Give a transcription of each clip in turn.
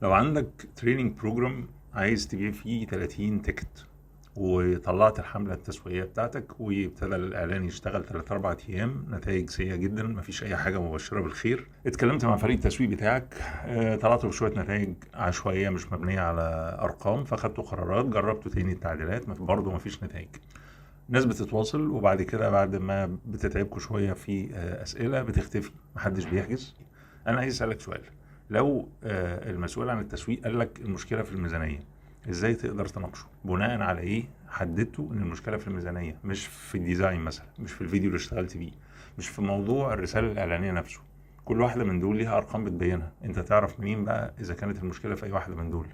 لو عندك تريننج بروجرام عايز تجيب فيه 30 تيكت وطلعت الحملة التسويقية بتاعتك وابتدى الإعلان يشتغل 3-4 أيام، نتائج سيئة جدا، مفيش أي حاجة مبشرة بالخير. اتكلمت مع فريق التسويق بتاعك، طلعت بشوية نتائج عشوائية مش مبنية على أرقام، فخدتوا قرارات، جربتوا تاني التعديلات، برضه مفيش نتائج. ناس بتتواصل وبعد كده بعد ما بتتعبكوا شوية في أسئلة بتختفي، محدش بيحجز. أنا عايز أسألك سؤال: لو المسؤول عن التسويق قال لك المشكلة في الميزانية، ازاي تقدر تناقشه؟ بناء على ايه حددتوا ان المشكلة في الميزانية؟ مش في الديزاين مثلا، مش في الفيديو اللي اشتغلت بيه، مش في موضوع الرسالة الإعلانية نفسه. كل واحدة من دول ليها أرقام بتبينها، انت تعرف منين بقى إذا كانت المشكلة في أي واحدة من دول؟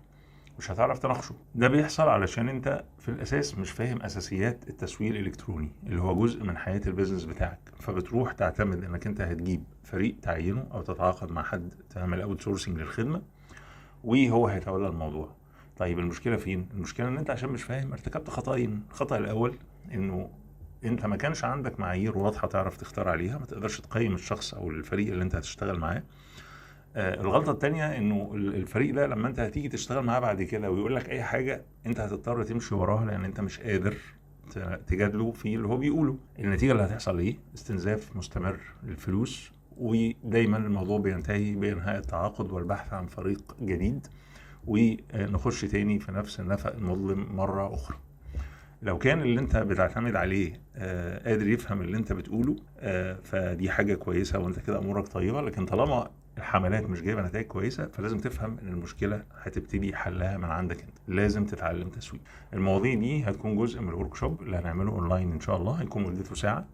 مش هتعرف تناقشه. ده بيحصل علشان انت في الاساس مش فاهم اساسيات التسويق الالكتروني اللي هو جزء من حياة البيزنس بتاعك، فبتروح تعتمد انك انت هتجيب فريق تعينه او تتعاقد مع حد تعمل اوت سورسنج للخدمة وهو هيتولى الموضوع. طيب المشكلة فين؟ المشكلة ان انت عشان مش فاهم ارتكبت خطأين. الخطأ الاول انه انت ما كانش عندك معايير واضحة تعرف تختار عليها، ما تقدرش تقيم الشخص او الفريق اللي انت هتشتغل معاه. الغلطة التانية انه الفريق ده لما انت هتيجي تشتغل معاه بعد كده ويقول لك اي حاجة انت هتضطر تمشي وراها، لان انت مش قادر تجادله في اللي هو بيقوله. النتيجة اللي هتحصل ايه؟ استنزاف مستمر للفلوس، ودايما الموضوع بينتهي بإنهاء التعاقد والبحث عن فريق جديد، ونخش تاني في نفس النفق المظلم مرة أخرى. لو كان اللي انت بتعتمد عليه قادر يفهم اللي انت بتقوله، فدي حاجة كويسة وانت كده امورك طيبة. لكن طالما الحملات مش جايبة نتائج كويسة، فلازم تفهم ان المشكلة هتبتدي حلها من عندك انت. لازم تتعلم تسويق. المواضيع دي هتكون جزء من الورك شوب اللي هنعمله اونلاين ان شاء الله، هيكون مدته ساعة.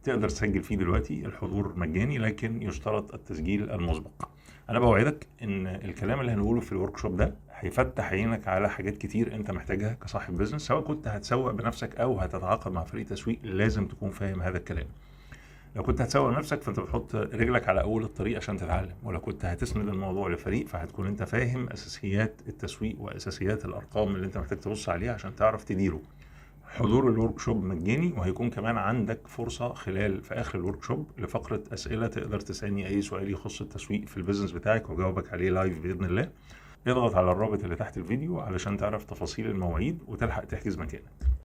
تقدر تسجل فيه دلوقتي، الحضور مجاني لكن يشترط التسجيل المسبق. انا بوعدك ان الكلام اللي هنقوله في الورك شوب ده هيفتح عينك على حاجات كتير انت محتاجها كصاحب بيزنس، سواء كنت هتسوق بنفسك او هتتعاقد مع فريق تسويق. لازم تكون فاهم هذا الكلام. لو كنت هتسوق لنفسك فانت بتحط رجلك على اول الطريق عشان تتعلم، ولو كنت هتسند الموضوع لفريق فهتكون انت فاهم اساسيات التسويق واساسيات الارقام اللي انت محتاج تبص عليها عشان تعرف تديره. حضور الورك شوب مجاني، وهيكون كمان عندك فرصة في آخر الورك شوب لفقرة أسئلة تقدر تسألني أي سؤال يخص التسويق في البيزنس بتاعك وجاوبك عليه لايف بإذن الله. اضغط على الرابط اللي تحت الفيديو علشان تعرف تفاصيل المواعيد وتلحق تحجز مكانك.